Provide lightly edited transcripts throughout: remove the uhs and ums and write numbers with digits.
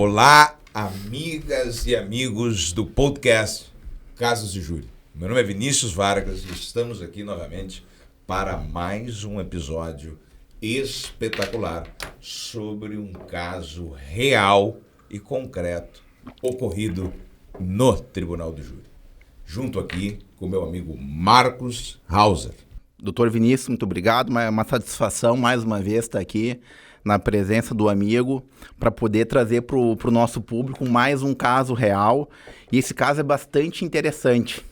Olá, amigas e amigos do podcast Casos de Júri. Meu nome é Vinícius Vargas e estamos aqui novamente para mais um episódio espetacular sobre um caso real e concreto ocorrido no Tribunal do Júri. Junto aqui com meu amigo Marcos Hauser. Doutor Vinícius, muito obrigado. É uma satisfação mais uma vez estar aqui na presença do amigo para poder trazer para o nosso público mais um caso real. E esse caso é bastante interessante.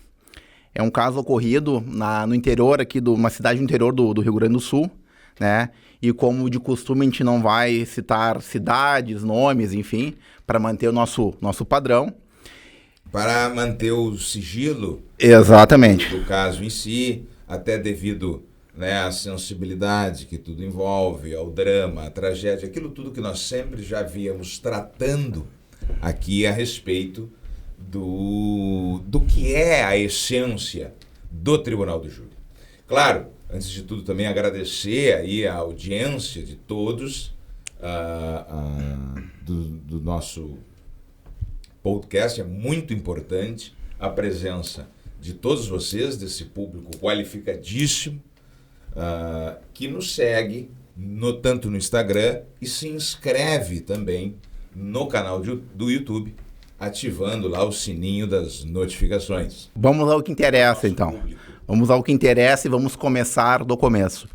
É um caso ocorrido no interior aqui, uma cidade no interior do Rio Grande do Sul, né? E como de costume a gente não vai citar cidades, nomes, enfim, para manter o nosso padrão. Para manter o sigilo Exatamente. do caso em si, até devido, né, à sensibilidade que tudo envolve, ao drama, à tragédia, aquilo tudo que nós sempre já víamos tratando aqui a respeito do que é a essência do Tribunal do Júri. Claro, antes de tudo também agradecer aí a audiência de todos do nosso podcast. É muito importante a presença de todos vocês, desse público qualificadíssimo, que nos segue tanto no Instagram e se inscreve também no canal do YouTube, ativando lá o sininho das notificações. Vamos ao que interessa, então. Público. Vamos ao que interessa e vamos começar do começo.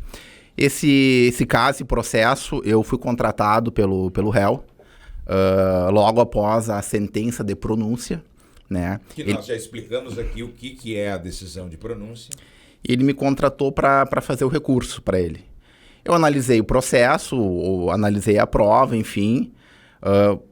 Esse caso, esse processo, eu fui contratado pelo réu logo após a sentença de pronúncia, né? Que nós já explicamos aqui o que é a decisão de pronúncia. Ele me contratou para fazer o recurso para ele. Eu analisei o processo, analisei a prova, enfim.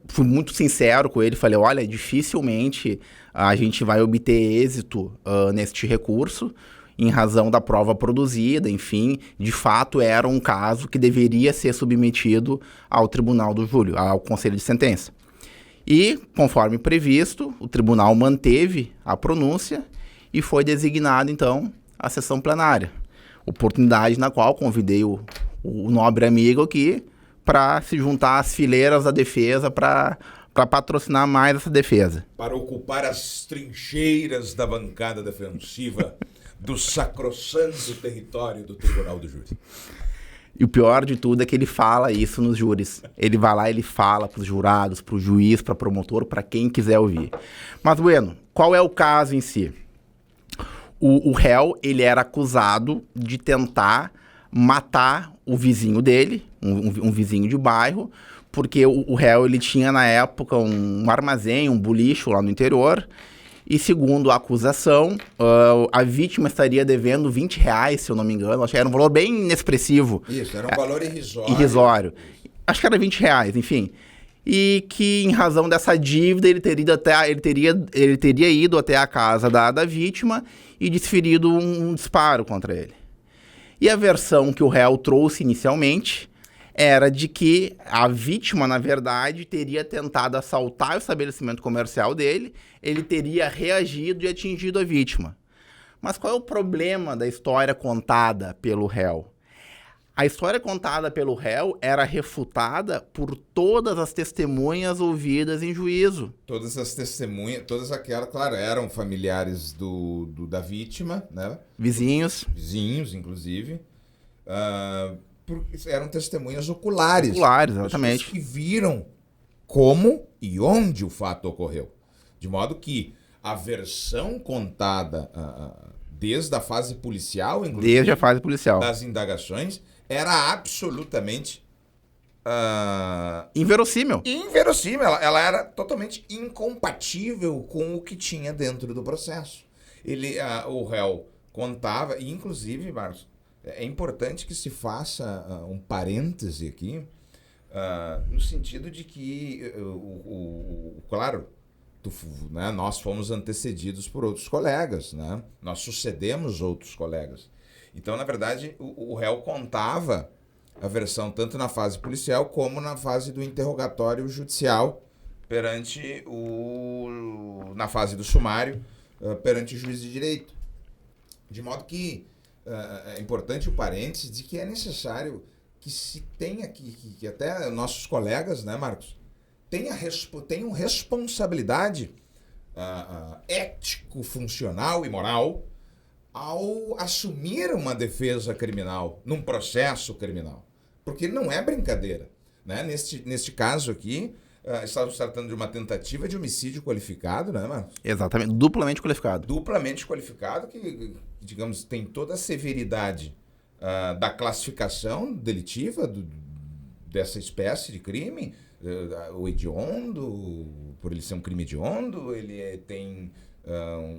Fui muito sincero com ele, falei, olha, dificilmente a gente vai obter êxito neste recurso, em razão da prova produzida, enfim, de fato era um caso que deveria ser submetido ao Tribunal do Júri, ao Conselho de Sentença. E, conforme previsto, o tribunal manteve a pronúncia e foi designado, então, a sessão plenária. Oportunidade na qual convidei o nobre amigo aqui para se juntar às fileiras da defesa para patrocinar mais essa defesa. Para ocupar as trincheiras da bancada defensiva do sacrossanto território do Tribunal do Júri. E o pior de tudo é que ele fala isso nos júris. Ele vai lá, ele fala para os jurados, para o juiz, para o promotor, para quem quiser ouvir. Mas, bueno, qual é o caso em si? O réu, ele era acusado de tentar matar o vizinho dele, um vizinho de bairro, porque o réu, ele tinha na época um armazém, um bulicho lá no interior, e segundo a acusação, a vítima estaria devendo R$20, se eu não me engano. Acho que era um valor bem inexpressivo. Isso, era um valor irrisório. Irrisório. Acho que era R$20, enfim. E que em razão dessa dívida ele teria ido até a casa da vítima e desferido um disparo contra ele. E a versão que o réu trouxe inicialmente era de que a vítima, na verdade, teria tentado assaltar o estabelecimento comercial dele, ele teria reagido e atingido a vítima. Mas qual é o problema da história contada pelo réu? A história contada pelo réu era refutada por todas as testemunhas ouvidas em juízo. Todas as testemunhas, todas aquelas, claro, eram familiares da vítima, né? Vizinhos, inclusive. Porque eram testemunhas oculares. Oculares, exatamente. Que viram como e onde o fato ocorreu. De modo que a versão contada desde a fase policial, inclusive, desde a fase policial, das indagações, era absolutamente inverossímil. Ela era totalmente incompatível com o que tinha dentro do processo. O réu contava, e inclusive, Marcos, é importante que se faça um parêntese aqui, no sentido de que, claro, né, nós fomos antecedidos por outros colegas, né? Nós sucedemos outros colegas. Então, na verdade, o réu contava a versão tanto na fase policial como na fase do interrogatório judicial na fase do sumário perante o juiz de direito. De modo que é importante o parênteses de que é necessário que se tenha que até nossos colegas, né, Marcos, tenham responsabilidade ético-funcional e moral ao assumir uma defesa criminal, num processo criminal. Porque não é brincadeira. Né? Neste caso aqui, estávamos tratando de uma tentativa de homicídio qualificado, né, Marcos? Exatamente, duplamente qualificado. Duplamente qualificado, que, digamos, tem toda a severidade da classificação delitiva dessa espécie de crime. O hediondo, por ele ser um crime hediondo, ele tem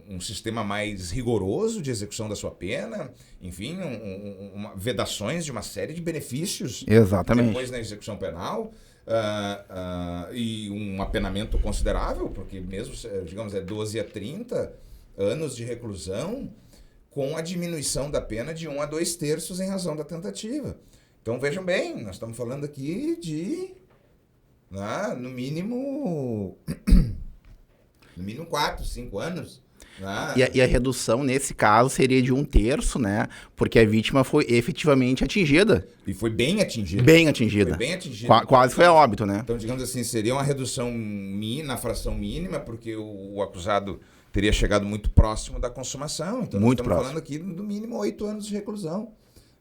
um sistema mais rigoroso de execução da sua pena, enfim, vedações de uma série de benefícios. Exatamente. Depois na execução penal, e um apenamento considerável, porque mesmo, digamos, 12 a 30 anos de reclusão, com a diminuição da pena de 1 a 2/3 em razão da tentativa. Então vejam bem, nós estamos falando aqui de, no mínimo 4, 5 anos. E a redução, nesse caso, seria de 1/3, né? Porque a vítima foi efetivamente atingida. E foi bem atingida. Bem atingida. Foi bem atingida. Quase foi a óbito, né? Então, digamos assim, seria uma redução na fração mínima, porque o acusado teria chegado muito próximo da consumação. Então, muito nós estamos próximo. falando aqui do mínimo 8 anos de reclusão.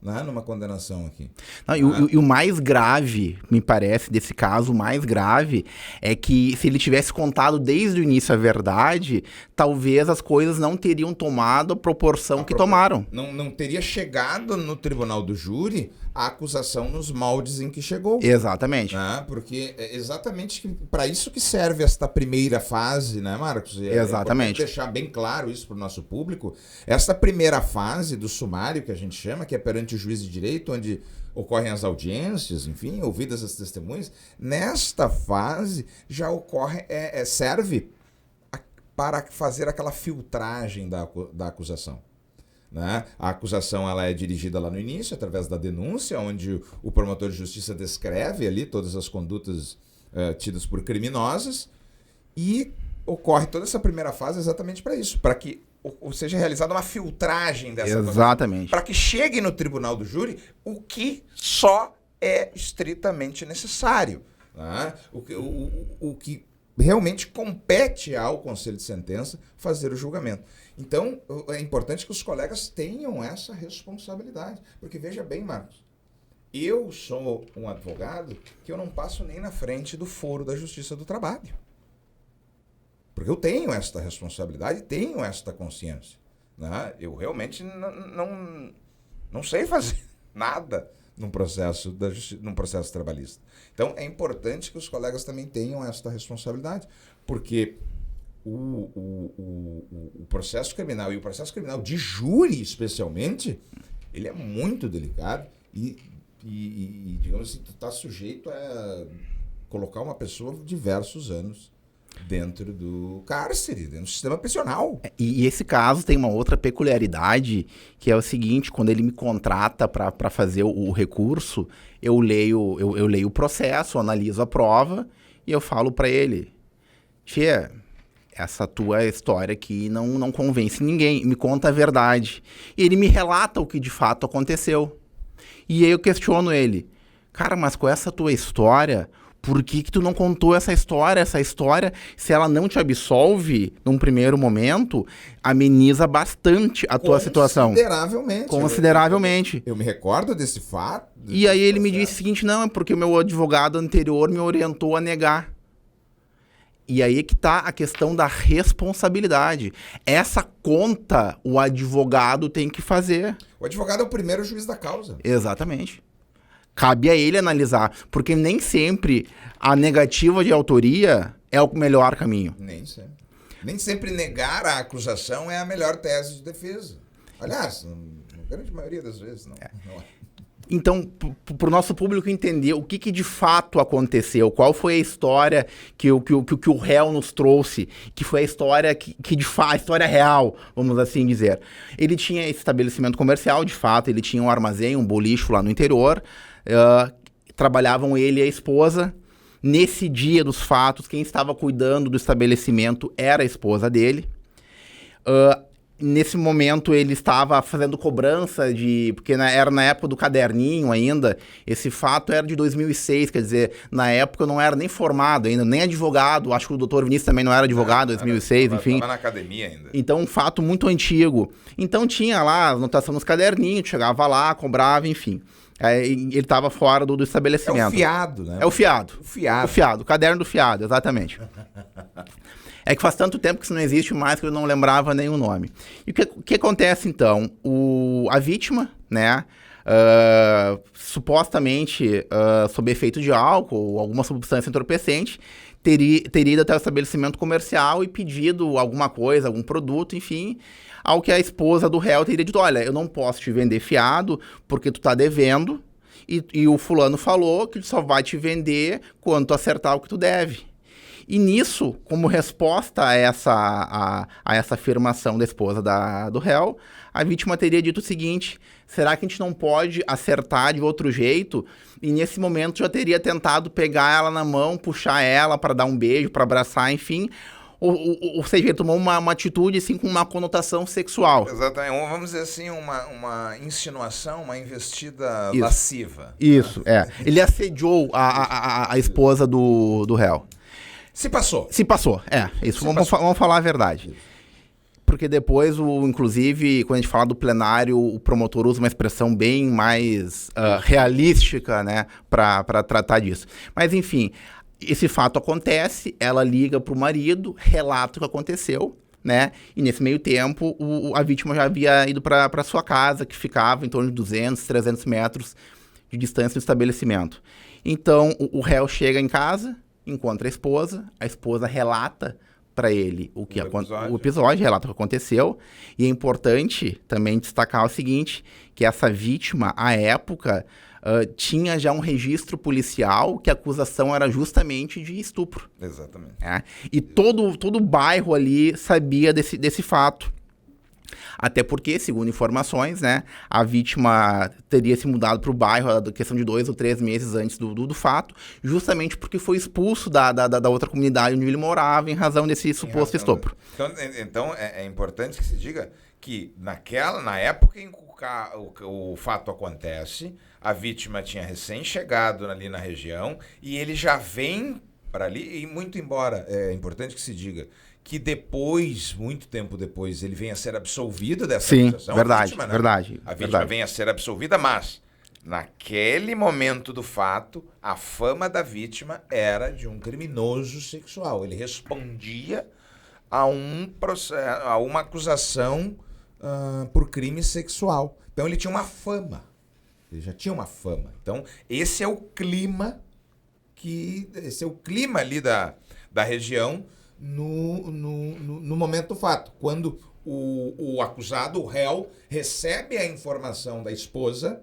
Numa condenação aqui. Não, e o mais grave, me parece, desse caso, o mais grave é que se ele tivesse contado desde o início a verdade, talvez as coisas não teriam tomado a proporção que tomaram. Não teria chegado no tribunal do júri a acusação nos moldes em que chegou. Exatamente. Porque é exatamente para isso que serve esta primeira fase, né, Marcos? Exatamente. É deixar bem claro isso para o nosso público. Esta primeira fase do sumário, que a gente chama, que é perante o juiz de direito, onde ocorrem as audiências, enfim, ouvidas as testemunhas, nesta fase já serve para fazer aquela filtragem da acusação. Né? A acusação ela é dirigida lá no início, através da denúncia, onde o promotor de justiça descreve ali todas as condutas tidas por criminosas, e ocorre toda essa primeira fase exatamente para isso, para que seja realizada uma filtragem dessa Exatamente. Para que chegue no tribunal do júri o que só é estritamente necessário. Né? O que realmente compete ao Conselho de Sentença fazer o julgamento. Então, é importante que os colegas tenham essa responsabilidade. Porque veja bem, Marcos, eu sou um advogado que eu não passo nem na frente do foro da Justiça do Trabalho. Porque eu tenho esta responsabilidade, tenho esta consciência. Né? Eu realmente não sei fazer nada num processo trabalhista. Então, é importante que os colegas também tenham esta responsabilidade, porque o processo criminal, e o processo criminal de júri, especialmente, ele é muito delicado e digamos assim, tu está sujeito a colocar uma pessoa diversos anos dentro do cárcere, dentro do sistema prisional. E esse caso tem uma outra peculiaridade, que é o seguinte: quando ele me contrata para fazer o recurso, eu leio o processo, analiso a prova e eu falo para ele: Tchê, essa tua história aqui não convence ninguém, me conta a verdade. E ele me relata o que de fato aconteceu. E aí eu questiono ele: cara, mas com essa tua história, por que tu não contou essa história? Essa história, se ela não te absolve num primeiro momento, ameniza bastante a tua situação. Consideravelmente. Eu me recordo desse fato. E aí ele me disse o seguinte: não, é porque o meu advogado anterior me orientou a negar. E aí é que tá a questão da responsabilidade. Essa conta o advogado tem que fazer. O advogado é o primeiro juiz da causa. Exatamente. Cabe a ele analisar, porque nem sempre a negativa de autoria é o melhor caminho. Nem sempre. Nem sempre negar a acusação é a melhor tese de defesa. Aliás, na grande maioria das vezes, não é. Então, para o nosso público entender o que de fato aconteceu, qual foi a história que o réu nos trouxe, que foi a história que de fato, a história real, vamos assim dizer. Ele tinha esse estabelecimento comercial, de fato, ele tinha um armazém, um bolicho lá no interior, trabalhavam ele e a esposa. Nesse dia dos fatos, quem estava cuidando do estabelecimento era a esposa dele. Nesse momento ele estava fazendo cobrança porque era na época do caderninho ainda, esse fato era de 2006, quer dizer, na época eu não era nem formado ainda, nem advogado, acho que o doutor Vinícius também não era advogado em 2006, enfim. Estava na academia ainda. Então um fato muito antigo. Então tinha lá a anotação nos caderninhos, chegava lá, cobrava, enfim. Ele estava fora do estabelecimento. É o fiado, né? É o fiado. O fiado. O fiado, o caderno do fiado, exatamente. É que faz tanto tempo que isso não existe mais que eu não lembrava nenhum nome. E o que acontece então? A vítima, né, supostamente sob efeito de álcool ou alguma substância entorpecente, teria ido até o estabelecimento comercial e pedido alguma coisa, algum produto, enfim, ao que a esposa do réu teria dito: olha, eu não posso te vender fiado porque tu tá devendo e o fulano falou que só vai te vender quando tu acertar o que tu deve. E nisso, como resposta a essa afirmação da esposa do réu, a vítima teria dito o seguinte: será que a gente não pode acertar de outro jeito? E nesse momento já teria tentado pegar ela na mão, puxar ela para dar um beijo, para abraçar, enfim. Ou seja, ele tomou uma atitude assim, com uma conotação sexual. Exatamente. Vamos dizer assim, uma insinuação, uma investida lasciva. Isso, Ele assediou a esposa do réu. Se passou. Se passou, isso. Vamos falar a verdade. Porque depois, inclusive, quando a gente fala do plenário, o promotor usa uma expressão bem mais realística, né, para tratar disso. Mas, enfim, esse fato acontece, ela liga para o marido, relata o que aconteceu, né, e nesse meio tempo, a vítima já havia ido para sua casa, que ficava em torno de 200, 300 metros de distância do estabelecimento. Então, o réu chega em casa, encontra a esposa relata para ele o episódio, relata o que aconteceu, e é importante também destacar o seguinte, que essa vítima, à época, tinha já um registro policial que a acusação era justamente de estupro. Exatamente. E todo o bairro ali sabia desse fato. Até porque, segundo informações, né, a vítima teria se mudado para o bairro a questão de 2 ou 3 meses antes do fato, justamente porque foi expulso da outra comunidade onde ele morava em razão desse suposto estupro. Então é importante que se diga que na época em que o fato acontece, a vítima tinha recém-chegado ali na região e ele já vem para ali, e muito embora é importante que se diga que depois, muito tempo depois, ele venha a ser absolvido dessa acusação. Verdade, a vítima, né? verdade. A vítima venha a ser absolvida, mas naquele momento do fato, a fama da vítima era de um criminoso sexual. Ele respondia a uma acusação por crime sexual. Então ele tinha uma fama. Ele já tinha uma fama. Então esse é o clima ali da região no momento do fato, quando o acusado, o réu, recebe a informação da esposa,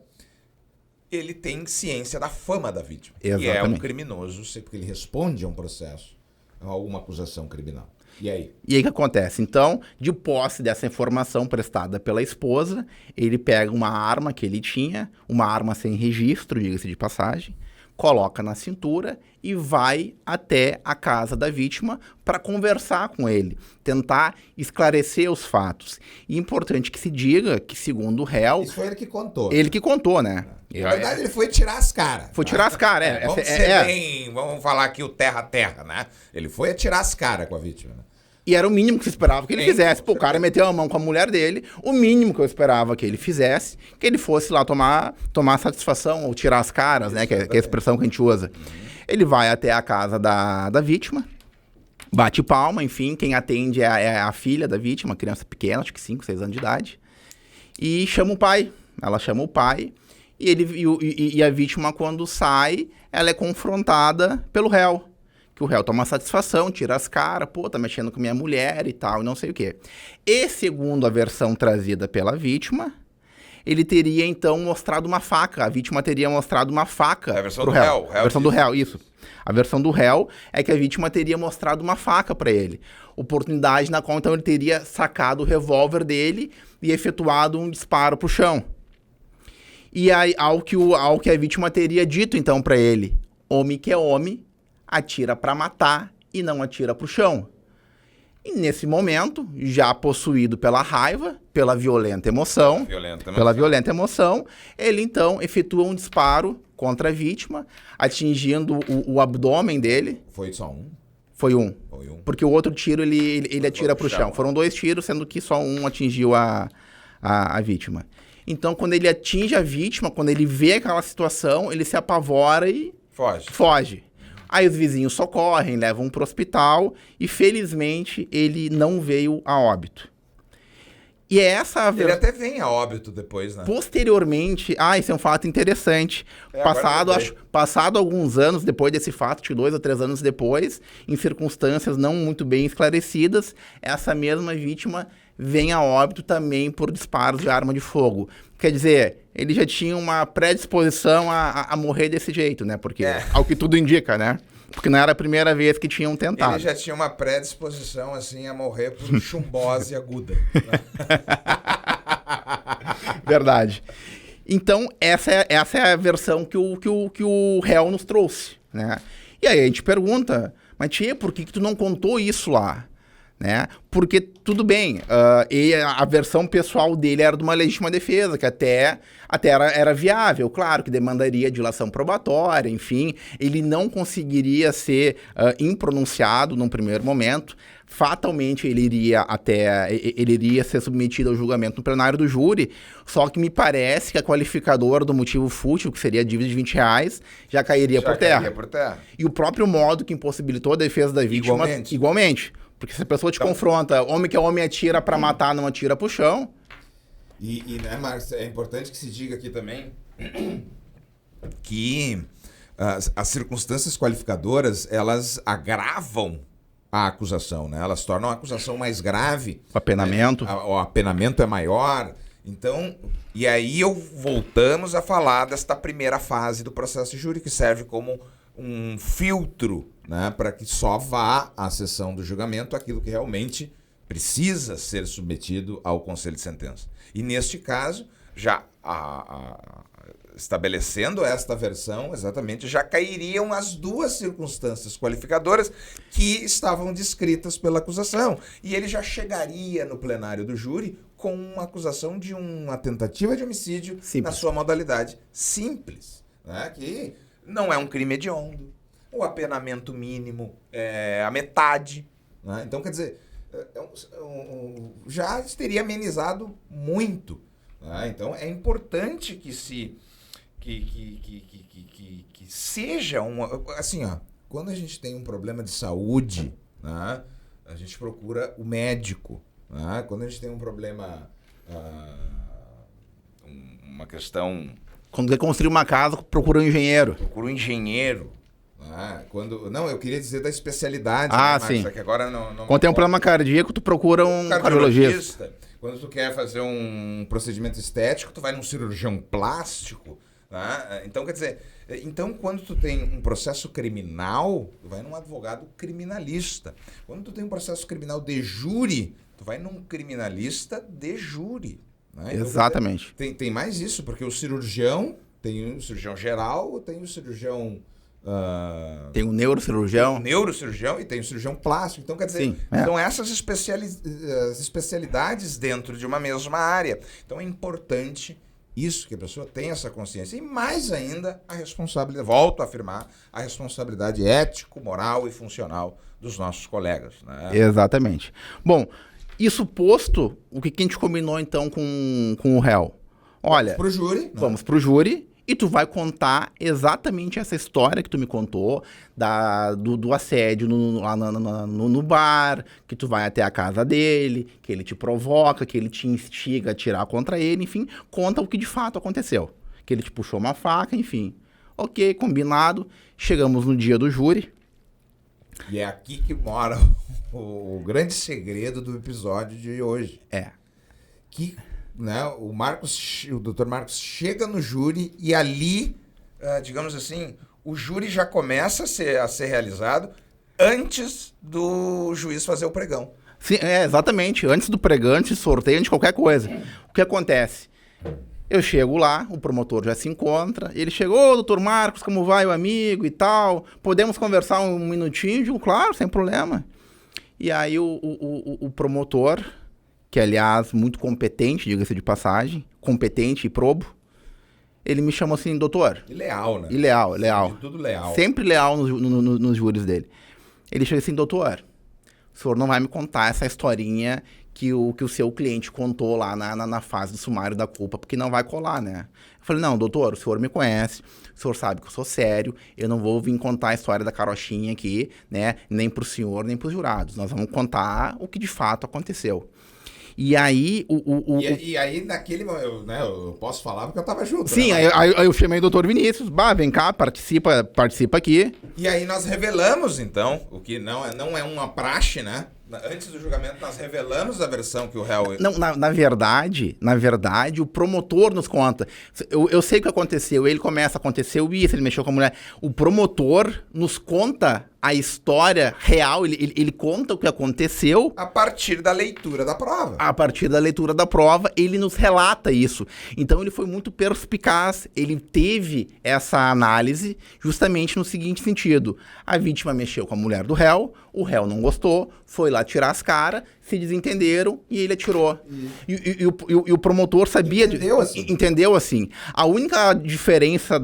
ele tem ciência da fama da vítima. Exatamente. E é um criminoso, porque ele responde a um processo, a uma acusação criminal. E aí? E aí o que acontece? Então, de posse dessa informação prestada pela esposa, ele pega uma arma que ele tinha, uma arma sem registro, diga-se de passagem, coloca na cintura e vai até a casa da vítima para conversar com ele, tentar esclarecer os fatos. E é importante que se diga que, segundo o réu... Isso foi ele que contou. Ele que contou, né? Na verdade, ele foi tirar as caras. Foi tirar as caras, vamos falar aqui o terra-terra, né? Ele foi tirar as caras com a vítima, né? E era o mínimo que se esperava que ele fizesse. Pô, o cara meteu a mão com a mulher dele, o mínimo que eu esperava que ele fizesse, que ele fosse lá tomar satisfação ou tirar as caras, né? Que é a expressão que a gente usa. Ele vai até a casa da vítima, bate palma, enfim, quem atende é a filha da vítima, uma criança pequena, acho que 5, 6 anos de idade, e chama o pai. Ela chama o pai, e a vítima, quando sai, ela é confrontada pelo réu. Que o réu toma satisfação, tira as caras, pô, tá mexendo com minha mulher e tal, e não sei o quê. E segundo a versão trazida pela vítima, ele teria então mostrado uma faca. A vítima teria mostrado uma faca. É a versão do réu. A versão do réu, isso. A versão do réu é que a vítima teria mostrado uma faca para ele. Oportunidade na qual então ele teria sacado o revólver dele e efetuado um disparo pro chão. E aí, ao que a vítima teria dito então para ele: homem que é homem, atira para matar e não atira pro chão. E nesse momento, já possuído pela raiva, pela violenta emoção, ele então efetua um disparo contra a vítima, atingindo o abdômen dele. Foi só um? Foi um. Porque o outro tiro ele atira para o chão. Foram 2 tiros, sendo que só um atingiu a vítima. Então, quando ele atinge a vítima, quando ele vê aquela situação, ele se apavora e foge. Aí os vizinhos socorrem, levam para o hospital e, felizmente, ele não veio a óbito. E é essa... Ele até vem a óbito depois, né? Posteriormente... esse é um fato interessante. Passado alguns anos depois desse fato, 2 ou 3 anos depois, em circunstâncias não muito bem esclarecidas, essa mesma vítima vem a óbito também por disparos de arma de fogo. Quer dizer, ele já tinha uma predisposição a morrer desse jeito, né? Porque, ao que tudo indica, né? Porque não era a primeira vez que tinham tentado. Ele já tinha uma predisposição, assim, a morrer por chumbose aguda. Né? Verdade. Então, essa é a versão que o réu nos trouxe, né? E aí a gente pergunta, mas tia, por que tu não contou isso lá? Né? Porque, tudo bem, a versão pessoal dele era de uma legítima defesa, que até era viável, claro, que demandaria dilação probatória, enfim, ele não conseguiria ser impronunciado num primeiro momento, fatalmente ele iria ser submetido ao julgamento no plenário do júri, só que me parece que a qualificadora do motivo fútil, que seria a dívida de R$20, já cairia por terra. E o próprio modo que impossibilitou a defesa da vítima, igualmente. Porque se a pessoa te confronta, homem que é homem atira pra matar, não atira pro chão. Né, Marcos, é importante que se diga aqui também que as circunstâncias qualificadoras, elas agravam a acusação, né? Elas tornam a acusação mais grave. O apenamento. Né? O apenamento é maior. Então, e aí voltamos a falar desta primeira fase do processo de júri, que serve como um filtro, né, para que só vá à sessão do julgamento aquilo que realmente precisa ser submetido ao conselho de sentença. E neste caso, já estabelecendo esta versão, exatamente, já cairiam as 2 circunstâncias qualificadoras que estavam descritas pela acusação. E ele já chegaria no plenário do júri com uma acusação de uma tentativa de homicídio na sua modalidade simples, né, que não é um crime hediondo, o apenamento mínimo é a metade, né? Então, quer dizer, já teria amenizado muito, né? Então, é importante que seja assim, quando a gente tem um problema de saúde, né, a gente procura o médico, né? Quando a gente tem um problema, uma questão... Quando quer construir uma casa, procura um engenheiro. Eu queria dizer da especialidade. Sim. Que agora não quando tem um problema cardíaco, tu procura um cardiologista. Quando tu quer fazer um procedimento estético, tu vai num cirurgião plástico. Né? Então, quer dizer, quando tu tem um processo criminal, tu vai num advogado criminalista. Quando tu tem um processo criminal de júri, tu vai num criminalista de júri. Né? Então, exatamente. Tem mais isso, porque o cirurgião, tem o cirurgião geral, tem o cirurgião... tem o neurocirurgião. E tem o cirurgião plástico. Então, quer dizer, são essas especialidades dentro de uma mesma área. Então, é importante isso, que a pessoa tenha essa consciência. E mais ainda, a responsabilidade, volto a afirmar, a responsabilidade ético, moral e funcional dos nossos colegas. Né? Exatamente. Bom, isso posto, o que a gente combinou então com o réu? Olha, vamos pro júri e tu vai contar exatamente essa história que tu me contou do assédio no bar, que tu vai até a casa dele, que ele te provoca, que ele te instiga a atirar contra ele, enfim, conta o que de fato aconteceu. Que ele te puxou uma faca, enfim. Ok, combinado. Chegamos no dia do júri. E é aqui que mora o grande segredo do episódio de hoje. Que, né, o Dr. Marcos chega no júri e ali, digamos assim, o júri já começa a ser realizado antes do juiz fazer o pregão. Sim, exatamente. Antes do pregão, antes do sorteio, antes de qualquer coisa. O que acontece? Eu chego lá, o promotor já se encontra, ele chegou, doutor Marcos, como vai o amigo e tal? Podemos conversar um minutinho? Eu digo, claro, sem problema. E aí o promotor, que aliás muito competente, diga-se de passagem, competente e probo, ele me chamou assim, doutor. E leal, né? E leal. De tudo leal. Sempre leal nos júris dele. Ele chegou assim, doutor, o senhor não vai me contar essa historinha que o seu cliente contou lá na fase do sumário da culpa, porque não vai colar, né? Eu falei, não, doutor, o senhor me conhece, o senhor sabe que eu sou sério, eu não vou vir contar a história da carochinha aqui, né? Nem pro senhor, nem pros jurados. Nós vamos contar o que de fato aconteceu. E aí, E aí, naquele momento, né, eu posso falar porque eu tava junto. Sim, né, aí eu chamei o doutor Vinícius, vem cá, participa aqui. E aí nós revelamos, então, o que não é uma praxe, né? Antes do julgamento, nós revelamos a versão que o réu... Não, na verdade, o promotor nos conta. Eu sei o que aconteceu, ele começa, aconteceu isso, ele mexeu com a mulher. O promotor nos conta a história real, ele conta o que aconteceu. A partir da leitura da prova. A partir da leitura da prova, ele nos relata isso. Então, ele foi muito perspicaz, ele teve essa análise justamente no seguinte sentido. A vítima mexeu com a mulher do réu, o réu não gostou, foi lá tirar as caras, se desentenderam e ele atirou. E o promotor sabia... Entendeu assim. A única diferença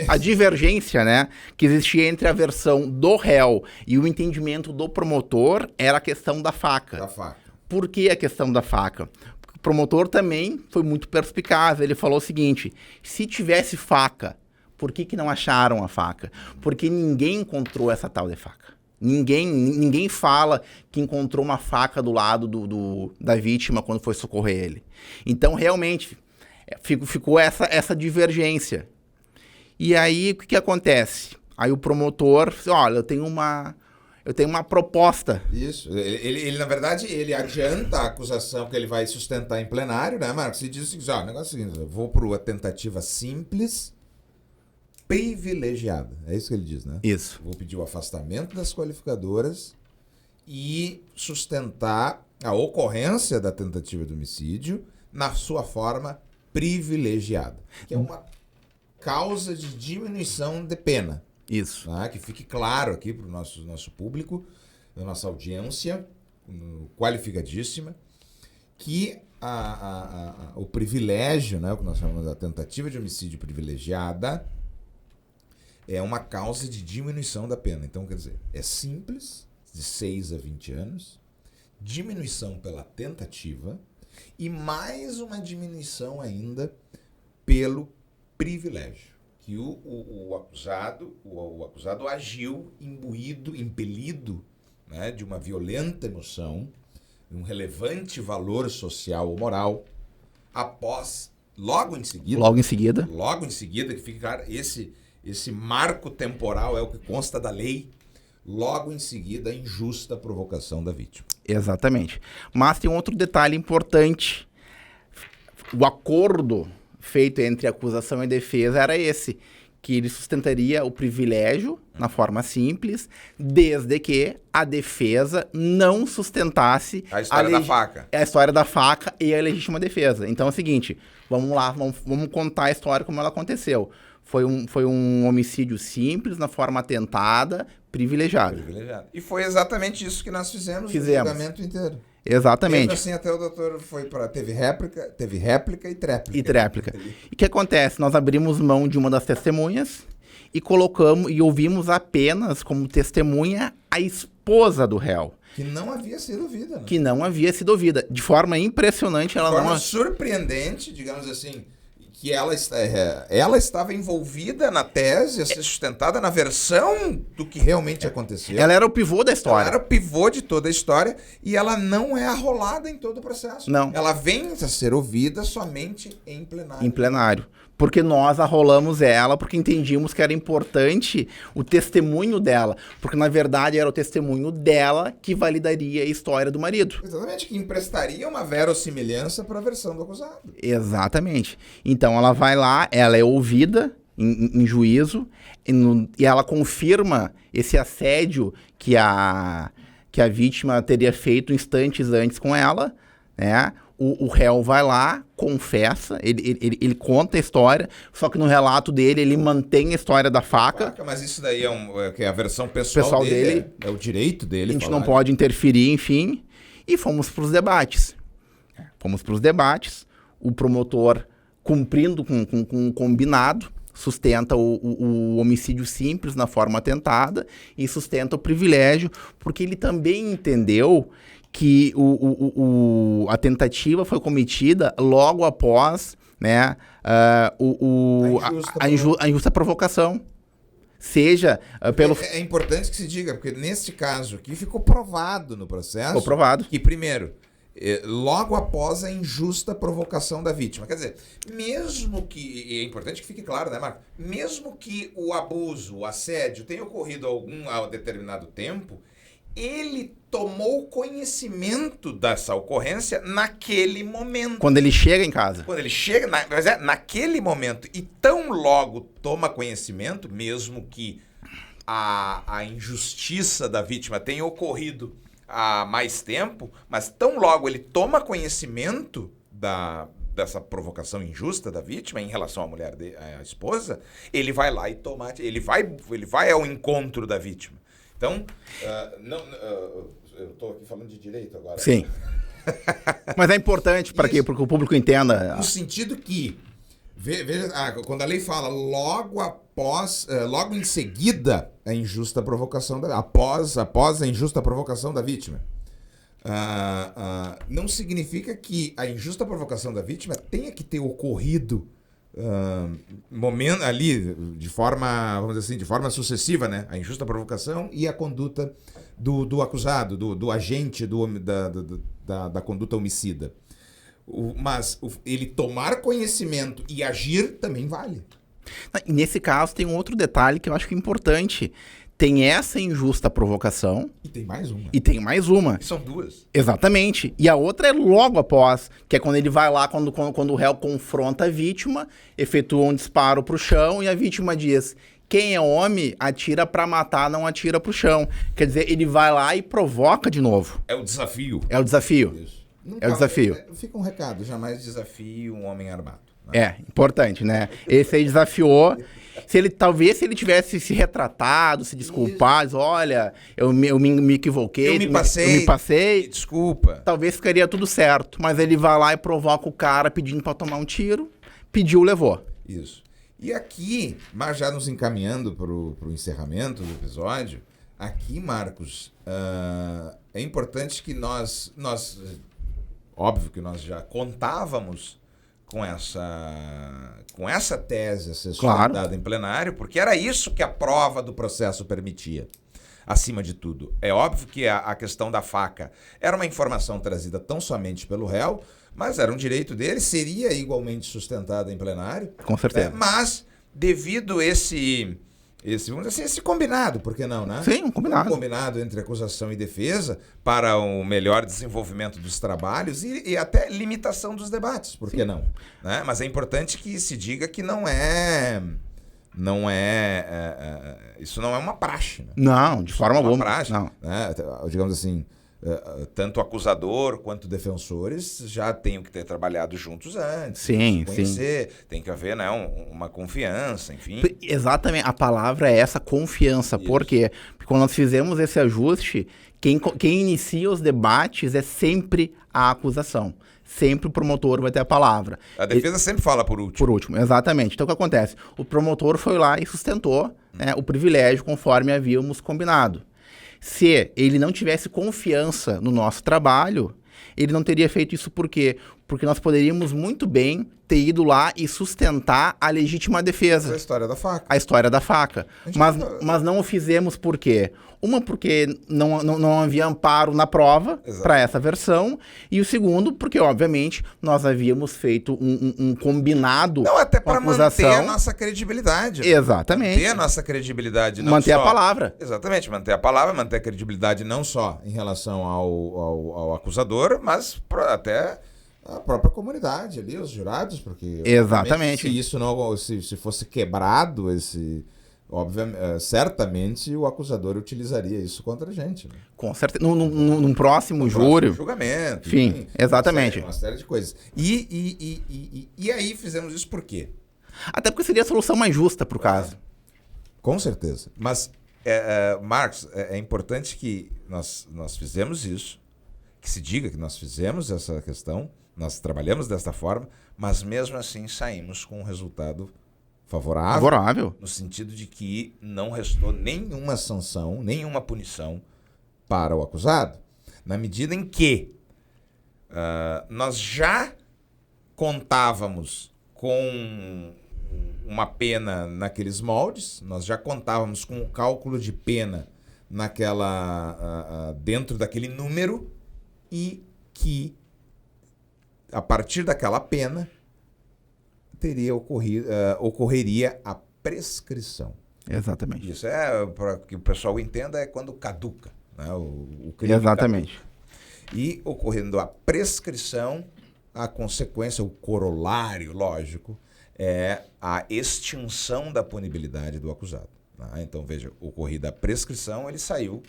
a divergência, né, que existia entre a versão do réu e o entendimento do promotor era a questão da faca. Por que a questão da faca? O promotor também foi muito perspicaz. Ele falou o seguinte, se tivesse faca, por que não acharam a faca? Porque ninguém encontrou essa tal de faca. Ninguém fala que encontrou uma faca do lado da vítima quando foi socorrer ele. Então, realmente, ficou essa divergência. E aí, o que acontece? Aí o promotor, olha, eu tenho uma proposta. Isso. Ele, na verdade, ele adianta a acusação que ele vai sustentar em plenário, né, Marcos? E diz o seguinte, o negócio é o seguinte, eu vou para uma tentativa simples, privilegiada. É isso que ele diz, né? Isso. Vou pedir o afastamento das qualificadoras e sustentar a ocorrência da tentativa de homicídio na sua forma privilegiada, que é uma causa de diminuição de pena. Isso. Tá? Que fique claro aqui para o nosso público, da nossa audiência qualificadíssima, que o privilégio, né, o que nós chamamos da tentativa de homicídio privilegiada, é uma causa de diminuição da pena. Então, quer dizer, é simples, de 6 a 20 anos, diminuição pela tentativa e mais uma diminuição ainda pelo privilégio. Que o acusado agiu imbuído, impelido, né, de uma violenta emoção, um relevante valor social ou moral, após, logo em seguida, que fique claro, esse marco temporal é o que consta da lei, logo em seguida a injusta provocação da vítima. Exatamente. Mas tem um outro detalhe importante. O acordo feito entre acusação e defesa era esse, que ele sustentaria o privilégio na forma simples, desde que a defesa não sustentasse a história da faca. A história da faca e a legítima defesa. Então é o seguinte, vamos lá, vamos contar a história como ela aconteceu. Foi um homicídio simples, na forma atentada, privilegiado. E foi exatamente isso que nós fizemos no julgamento inteiro. Exatamente. Mesmo assim, até o doutor teve réplica e tréplica. E o que acontece? Nós abrimos mão de uma das testemunhas e colocamos e ouvimos apenas como testemunha a esposa do réu. Que não havia sido ouvida, né? De forma impressionante. De forma surpreendente, digamos assim, que ela estava envolvida na tese, a ser sustentada na versão do que realmente aconteceu. Ela era o pivô da história. Ela era o pivô de toda a história e ela não é arrolada em todo o processo. Não. Ela vem a ser ouvida somente em plenário. Em plenário. Porque nós arrolamos ela, porque entendíamos que era importante o testemunho dela. Porque, na verdade, era o testemunho dela que validaria a história do marido. Exatamente, que emprestaria uma verossimilhança para a versão do acusado. Exatamente. Então, ela vai lá, ela é ouvida em juízo, e ela confirma esse assédio que a vítima teria feito instantes antes com ela, né? o réu vai lá, confessa, ele conta a história, só que no relato dele ele mantém a história da faca. Mas isso daí é a versão pessoal dele. É o direito dele. A gente não pode interferir, enfim. E fomos para os debates. O promotor, cumprindo com um combinado, sustenta o homicídio simples na forma tentada e sustenta o privilégio, porque ele também entendeu que a tentativa foi cometida logo após, né, a injusta provocação. Seja pelo... É importante que se diga, porque neste caso aqui ficou provado no processo... Ficou provado. Que, primeiro, logo após a injusta provocação da vítima. Quer dizer, mesmo que... É importante que fique claro, né, Marco? Mesmo que o abuso, o assédio tenha ocorrido a determinado tempo, ele tomou conhecimento dessa ocorrência naquele momento. Quando ele chega em casa. Quando ele chega, naquele momento. E tão logo toma conhecimento, mesmo que a injustiça da vítima tenha ocorrido há mais tempo, mas tão logo ele toma conhecimento dessa provocação injusta da vítima em relação à mulher, à esposa, ele vai lá e ele vai ao encontro da vítima. Então, eu estou aqui falando de direito agora. Sim. Mas é importante para quê? Porque o público entenda. No sentido que, veja, quando a lei fala logo em seguida a injusta provocação após a injusta provocação da vítima, não significa que a injusta provocação da vítima tenha que ter ocorrido momento ali de forma, vamos dizer assim, de forma sucessiva, né? A injusta provocação e a conduta do acusado, do agente da conduta homicida. Mas ele tomar conhecimento e agir também vale. Nesse caso tem um outro detalhe que eu acho que é importante. Tem essa injusta provocação. E tem mais uma. São duas. Exatamente. E a outra é logo após, que é quando ele vai lá, quando o réu confronta a vítima, efetua um disparo pro chão e a vítima diz: quem é homem atira pra matar, não atira pro chão. Quer dizer, ele vai lá e provoca de novo. É o desafio. Isso. É o desafio. Fica um recado, jamais desafie um homem armado. Né? É, importante, né? Esse aí desafiou... Se ele tivesse se retratado, se desculpado, olha, eu me equivoquei, eu me passei, desculpa. Talvez ficaria tudo certo, mas ele vai lá e provoca o cara pedindo para tomar um tiro, pediu, levou. Isso. E aqui, mas já nos encaminhando para o encerramento do episódio, aqui, Marcos, é importante que nós, óbvio que nós já contávamos com essa tese a ser estudada em plenário, porque era isso que a prova do processo permitia, acima de tudo. É óbvio que a questão da faca era uma informação trazida tão somente pelo réu, mas era um direito dele, seria igualmente sustentada em plenário. Com certeza. Mas, devido vamos dizer assim, esse combinado, por que não, né? Sim, um combinado. Um combinado entre acusação e defesa para o melhor desenvolvimento dos trabalhos e até limitação dos debates, por que não? Né? Mas é importante que se diga que isso não é uma praxe. Né? Não, de forma alguma. Praxe, não. Né? Digamos assim, tanto o acusador quanto defensores já tenham que ter trabalhado juntos antes. Sim, conhecer, tem que haver, né, uma confiança, enfim. Exatamente, a palavra é essa, confiança. Por quê? Porque quando nós fizemos esse ajuste, quem inicia os debates é sempre a acusação. Sempre o promotor vai ter a palavra. A defesa sempre fala por último. Por último, exatamente. Então o que acontece? O promotor foi lá e sustentou né, o privilégio conforme havíamos combinado. Se ele não tivesse confiança no nosso trabalho, ele não teria feito isso por quê? Porque nós poderíamos muito bem ter ido lá e sustentar a legítima defesa. A história da faca. A história da faca. Mas não o fizemos por quê? Uma, porque não havia amparo na prova para essa versão. E o segundo, porque, obviamente, nós havíamos feito um combinado não, até com a para acusação. Manter a nossa credibilidade. Né? Exatamente. Manter a nossa credibilidade. Não manter só... a palavra. Exatamente, manter a palavra, manter a credibilidade não só em relação ao acusador, mas até a própria comunidade ali, os jurados, porque exatamente. Se isso não, se fosse quebrado esse obviamente, certamente o acusador utilizaria isso contra a gente. Né? Com certeza. Num próximo júri. Julgamento. Enfim, exatamente. Uma série de coisas. E aí fizemos isso por quê? Até porque seria a solução mais justa para o caso. Com certeza. Mas, Marcos, é importante que nós fizemos isso, que se diga que nós fizemos essa questão, nós trabalhamos desta forma, mas mesmo assim saímos com um resultado favorável. No sentido de que não restou nenhuma sanção, nenhuma punição para o acusado, na medida em que nós já contávamos com uma pena naqueles moldes, nós já contávamos com o cálculo de pena dentro daquele número e que a partir daquela pena ocorreria a prescrição. Exatamente. Isso para que o pessoal entenda, é quando caduca, né? O crime. Exatamente. Caduca. E ocorrendo a prescrição, a consequência, o corolário, lógico, é a extinção da punibilidade do acusado. Né? Então, veja, ocorrida a prescrição, ele saiu,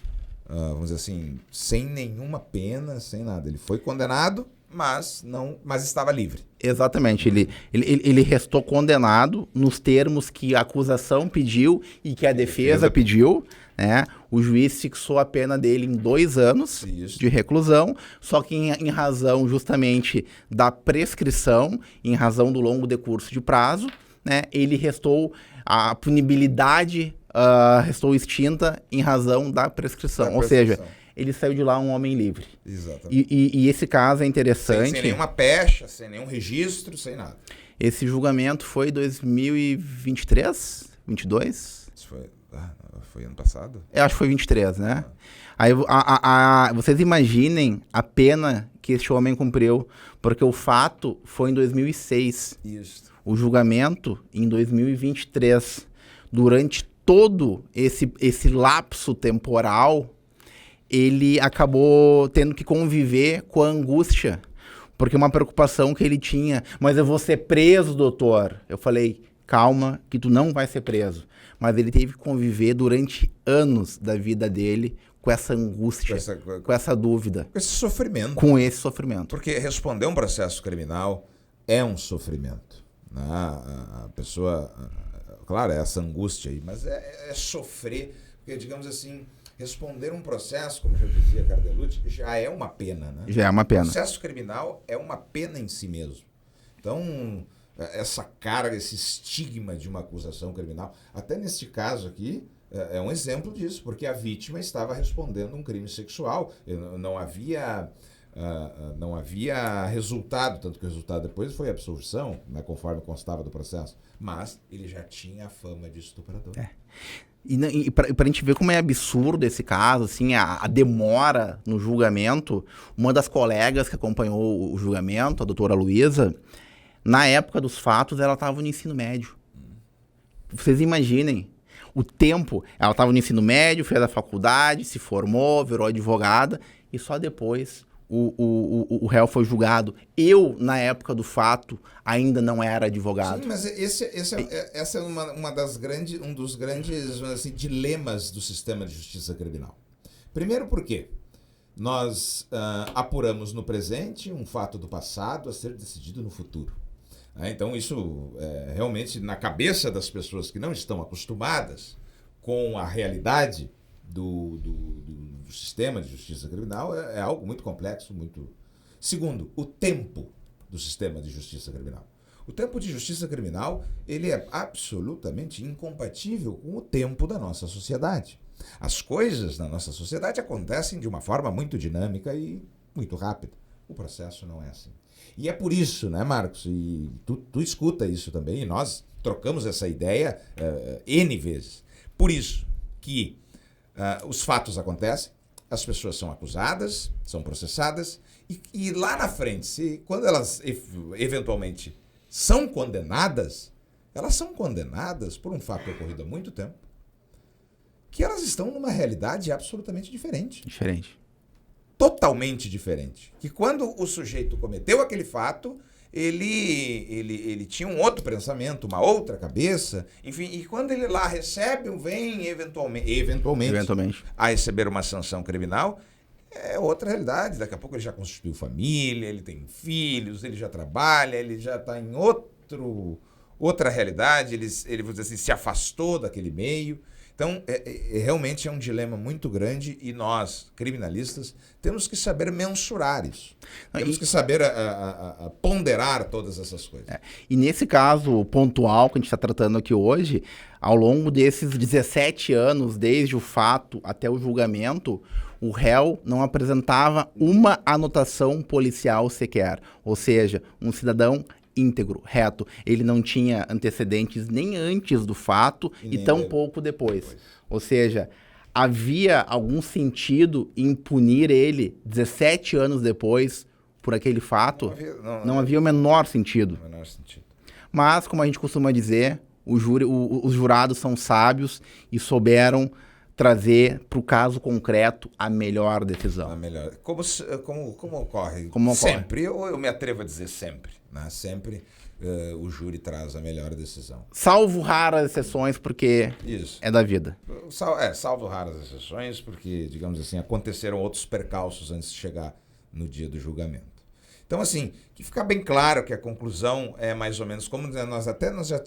vamos dizer assim, sem nenhuma pena, sem nada. Ele foi condenado, mas estava livre. Exatamente. Ele restou condenado nos termos que a acusação pediu e que a defesa pediu. Né? O juiz fixou a pena dele em 2 anos de reclusão, só que em razão justamente da prescrição, em razão do longo decurso de prazo, né, ele restou, a punibilidade restou extinta em razão da prescrição. Ou seja, ele saiu de lá um homem livre. Exatamente. E esse caso é interessante. Sem nenhuma pecha, sem nenhum registro, sem nada. Esse julgamento foi 2023? 22? Isso foi ano passado? Eu acho que foi 23, né? Aí vocês imaginem a pena que este homem cumpriu, porque o fato foi em 2006. Isso. O julgamento em 2023. Durante todo esse lapso temporal, ele acabou tendo que conviver com a angústia, porque uma preocupação que ele tinha, mas eu vou ser preso, doutor. Eu falei, calma, que tu não vai ser preso. Mas ele teve que conviver durante anos da vida dele com essa angústia, com essa dúvida. Com esse sofrimento. Com esse sofrimento. Porque responder um processo criminal é um sofrimento. Né? A pessoa, claro, é essa angústia aí, mas é sofrer, porque, digamos assim, responder um processo, como já dizia Cardelucci, já é uma pena. Né? Já é uma pena. O processo criminal é uma pena em si mesmo. Então, essa carga, esse estigma de uma acusação criminal, até neste caso aqui, é um exemplo disso, porque a vítima estava respondendo um crime sexual, não havia resultado, tanto que o resultado depois foi absolvição, né, conforme constava do processo, mas ele já tinha a fama de estuprador. E pra gente ver como é absurdo esse caso, assim, a demora no julgamento, uma das colegas que acompanhou o julgamento, a doutora Luísa, na época dos fatos, ela estava no ensino médio. Vocês imaginem o tempo. Ela estava no ensino médio, fez a faculdade, se formou, virou advogada, e só depois o réu foi julgado. Eu, na época do fato, ainda não era advogado. Sim, mas essa é um dos grandes assim, dilemas do sistema de justiça criminal. Primeiro, por quê? Nós apuramos no presente um fato do passado a ser decidido no futuro. Então, isso realmente, na cabeça das pessoas que não estão acostumadas com a realidade do sistema de justiça criminal, é algo muito complexo. Segundo, o tempo do sistema de justiça criminal. O tempo de justiça criminal, ele é absolutamente incompatível com o tempo da nossa sociedade. As coisas na nossa sociedade acontecem de uma forma muito dinâmica e muito rápida. O processo não é assim. E é por isso, né, Marcos, e tu escuta isso também, e nós trocamos essa ideia N vezes. Por isso que os fatos acontecem, as pessoas são acusadas, são processadas, e lá na frente, quando elas eventualmente são condenadas, elas são condenadas por um fato ocorrido há muito tempo, que elas estão numa realidade absolutamente diferente. Diferente. Totalmente diferente. Que quando o sujeito cometeu aquele fato, ele tinha um outro pensamento, uma outra cabeça, enfim, e quando ele lá recebe, vem eventualmente a receber uma sanção criminal, é outra realidade. Daqui a pouco ele já constituiu família, ele tem filhos, ele já trabalha, ele já está em outra realidade, ele vamos dizer assim, se afastou daquele meio. Então, realmente é um dilema muito grande e nós, criminalistas, temos que saber mensurar isso. Temos que saber ponderar todas essas coisas. E nesse caso pontual que a gente está tratando aqui hoje, ao longo desses 17 anos, desde o fato até o julgamento, o réu não apresentava uma anotação policial sequer. Ou seja, um cidadão íntegro, reto. Ele não tinha antecedentes nem antes do fato e tampouco depois. Ou seja, havia algum sentido em punir ele 17 anos depois por aquele fato? Não havia o menor sentido. Mas, como a gente costuma dizer, os jurados são sábios e souberam trazer para o caso concreto a melhor decisão. A melhor. Como ocorre? Como ocorre? Sempre, eu me atrevo a dizer sempre. Né? Sempre o júri traz a melhor decisão. Salvo raras exceções, porque é da vida. Salvo raras exceções, porque, digamos assim, aconteceram outros percalços antes de chegar no dia do julgamento. Então, assim, que ficar bem claro que a conclusão é mais ou menos como nós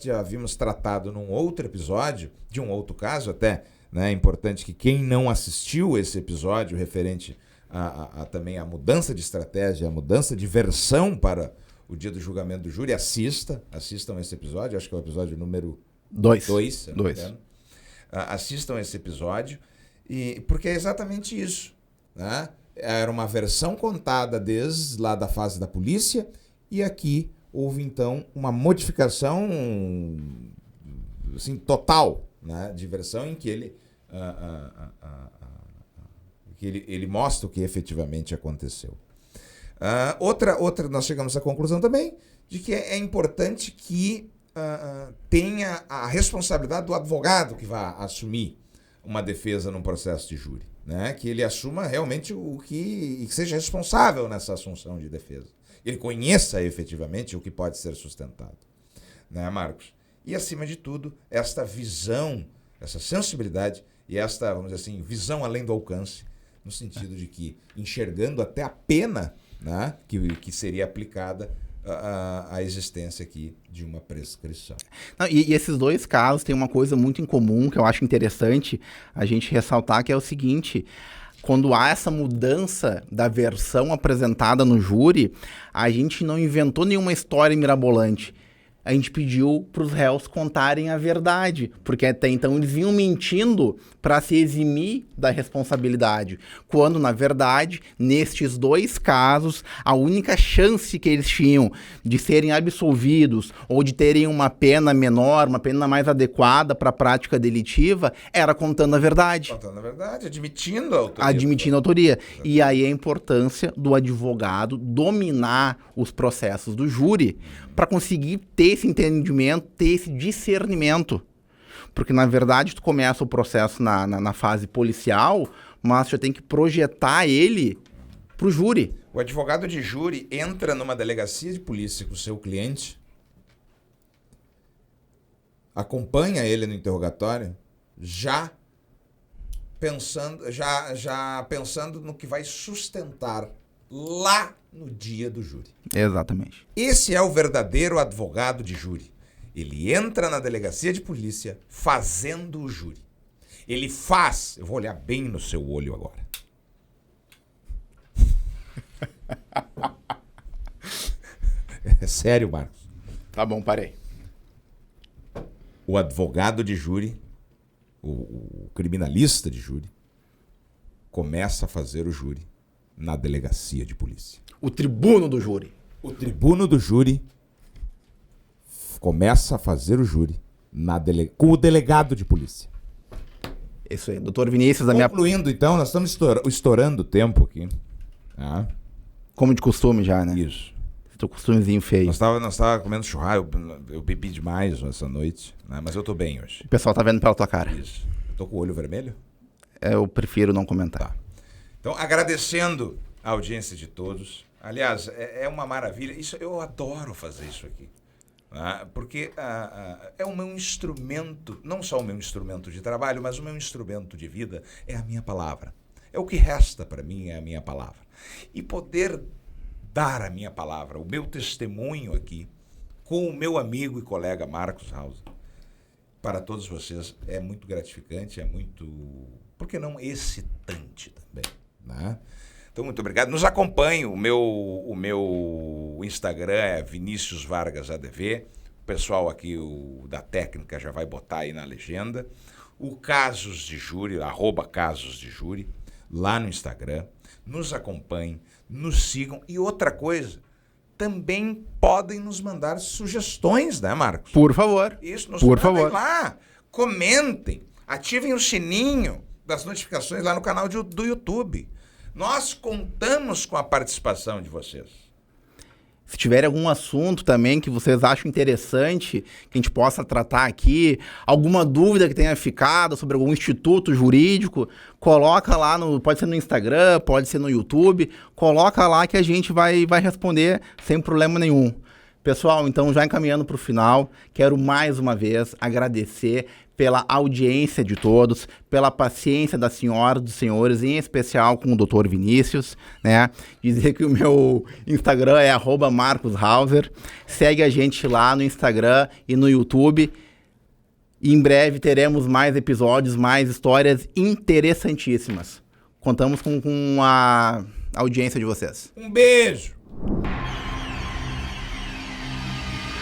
já havíamos tratado num outro episódio, de um outro caso até, né? É importante que quem não assistiu esse episódio referente também à mudança de estratégia, a mudança de versão para o dia do julgamento do júri, assistam esse episódio, acho que é o episódio número 2. Assistam esse episódio, porque é exatamente isso. Né? Era uma versão contada desde lá da fase da polícia, e aqui houve então uma modificação assim, total, né, de versão em que ele mostra o que efetivamente aconteceu. Outra, nós chegamos à conclusão também de que é importante que tenha a responsabilidade do advogado que vai assumir uma defesa num processo de júri, né? Que ele assuma realmente e que seja responsável nessa assunção de defesa. Ele conheça efetivamente o que pode ser sustentado, né, Marcos? E, acima de tudo, esta visão, essa sensibilidade e esta, vamos dizer assim, visão além do alcance, no sentido de que, enxergando até a pena, né, que seria aplicada a existência aqui de uma prescrição. Não, e esses dois casos têm uma coisa muito em comum que eu acho interessante a gente ressaltar, que é o seguinte: quando há essa mudança da versão apresentada no júri, a gente não inventou nenhuma história mirabolante. A gente pediu para os réus contarem a verdade, porque até então eles vinham mentindo para se eximir da responsabilidade, quando, na verdade, nestes dois casos, a única chance que eles tinham de serem absolvidos ou de terem uma pena menor, uma pena mais adequada para a prática delitiva, era contando a verdade. Contando a verdade, admitindo a autoria. Admitindo a autoria. E aí a importância do advogado dominar os processos do júri para conseguir ter esse entendimento, ter esse discernimento. Porque, na verdade, tu começa o processo na fase policial, mas tu já tem que projetar ele para o júri. O advogado de júri entra numa delegacia de polícia com o seu cliente, acompanha ele no interrogatório, já pensando no que vai sustentar lá no dia do júri. Exatamente. Esse é o verdadeiro advogado de júri. Ele entra na delegacia de polícia fazendo o júri. Ele faz... Eu vou olhar bem no seu olho agora. É sério, Marcos. Tá bom, parei. O advogado de júri, o criminalista de júri, começa a fazer o júri na delegacia de polícia. O tribuno do júri. O tribuno do júri começa a fazer o júri com o delegado de polícia. Isso aí, doutor Vinícius, Concluindo, então, nós estamos estourando o tempo aqui. Como de costume já, né? Isso. Seu costumezinho feio. Nós tava comendo churrasco, eu bebi demais essa noite, né? Mas eu tô bem hoje. O pessoal tá vendo pela tua cara. Isso. Tô com o olho vermelho? Eu prefiro não comentar. Tá. Então, agradecendo a audiência de todos, Aliás, é uma maravilha. Isso, eu adoro fazer isso aqui. Porque é o meu instrumento, não só o meu instrumento de trabalho, mas o meu instrumento de vida é a minha palavra. É o que resta para mim, é a minha palavra. E poder dar a minha palavra, o meu testemunho aqui, com o meu amigo e colega Marcos Hauser, para todos vocês, é muito gratificante, é muito, por que não excitante também, né? Então, muito obrigado. Nos acompanhe, o meu Instagram é Vinícius Vargas ADV, o pessoal aqui da técnica já vai botar aí na legenda, o Casos de Júri, @Casos de Júri, lá no Instagram, nos acompanhem, nos sigam, e outra coisa, também podem nos mandar sugestões, né, Marcos? Por favor. Isso, nos Por mandem favor. lá, comentem, ativem o sininho das notificações lá no canal do YouTube. Nós contamos com a participação de vocês. Se tiver algum assunto também que vocês acham interessante, que a gente possa tratar aqui, alguma dúvida que tenha ficado sobre algum instituto jurídico, coloca lá, pode ser no Instagram, pode ser no YouTube, coloca lá que a gente vai responder sem problema nenhum. Pessoal, então já encaminhando para o final, quero mais uma vez agradecer pela audiência de todos, pela paciência das senhoras, dos senhores, em especial com o Dr. Vinícius, né? Dizer que o meu Instagram é @MarcosHauser. Segue a gente lá no Instagram e no YouTube. E em breve teremos mais episódios, mais histórias interessantíssimas. Contamos com a audiência de vocês. Um beijo!